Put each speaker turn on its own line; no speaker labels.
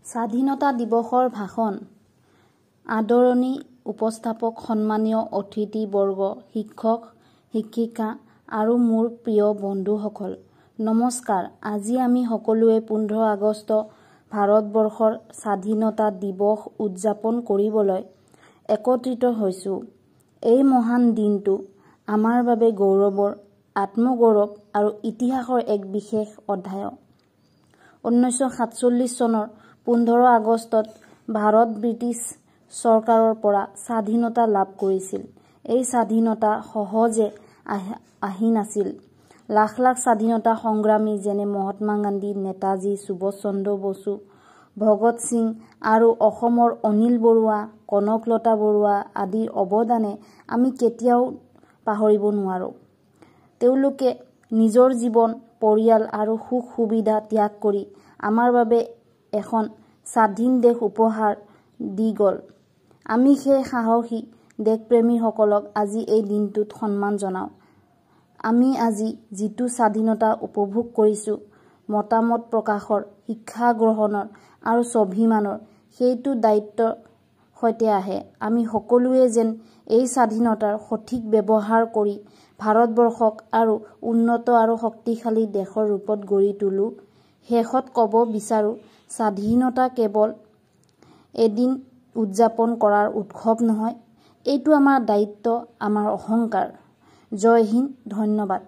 স্বাধীনতা দিৱসৰ ভাষণ। আদৰণি উপস্থাপক, সন্মানীয় অতিথিবৰ্গ, শিক্ষক, শিক্ষিকা আৰু মোৰ প্ৰিয় বন্ধুসকল, নমস্কাৰ। আজি আমি সকলোৱে 15 আগষ্ট ভাৰতবৰ্ষৰ স্বাধীনতা দিৱস উদযাপন কৰিবলৈ একত্ৰিত হৈছো। এই মহান দিনটো আমাৰ বাবে গৌৰৱৰ, আত্মগৌৰৱ আৰু ইতিহাসৰ এক বিশেষ অধ্যায়। 1947 চনৰ 15 আগষ্টত ভাৰত ব্ৰিটিছ চৰকাৰৰ পৰা স্বাধীনতা লাভ কৰিছিল। এই স্বাধীনতা সহজে আহি নাছিল। লাখ লাখ স্বাধীনতা সংগ্ৰামী যেনে মহাত্মা গান্ধী, নেতাজী সুভাষ চন্দ্ৰ বসু, ভগত সিং আৰু অসমৰ অনিল বৰুৱা, কনকলতা বৰুৱা আদিৰ অৱদানে আমি কেতিয়াও পাহৰিব নোৱাৰো। তেওঁলোকে নিজৰ জীৱন, পৰিয়াল আৰু সুখ সুবিধা ত্যাগ কৰি আমাৰ বাবে এখন স্বাধীন দেশ উপহাৰ দি গ'ল। আমি সেই সাহসী দেশপ্ৰেমীসকলক আজি এই দিনটোত সন্মান জনাওঁ। আমি আজি যিটো স্বাধীনতা উপভোগ কৰিছো, মতামত প্ৰকাশৰ, শিক্ষা গ্ৰহণৰ আৰু স্বাভিমানৰ, সেইটো দায়িত্বৰ সৈতে আহে। আমি সকলোৱে যেন এই স্বাধীনতাৰ সঠিক ব্যৱহাৰ কৰি ভাৰতবৰ্ষক আৰু উন্নত আৰু শক্তিশালী দেশৰ ৰূপত গঢ়ি তোলো। শেষত ক'ব বিচাৰো, স্বাধীনতা কেৱল এদিন উদযাপন কৰাৰ উৎসৱ নহয়, এইটো আমাৰ দায়িত্ব, আমাৰ অহংকাৰ। জয় হিন্দ, ধন্যবাদ।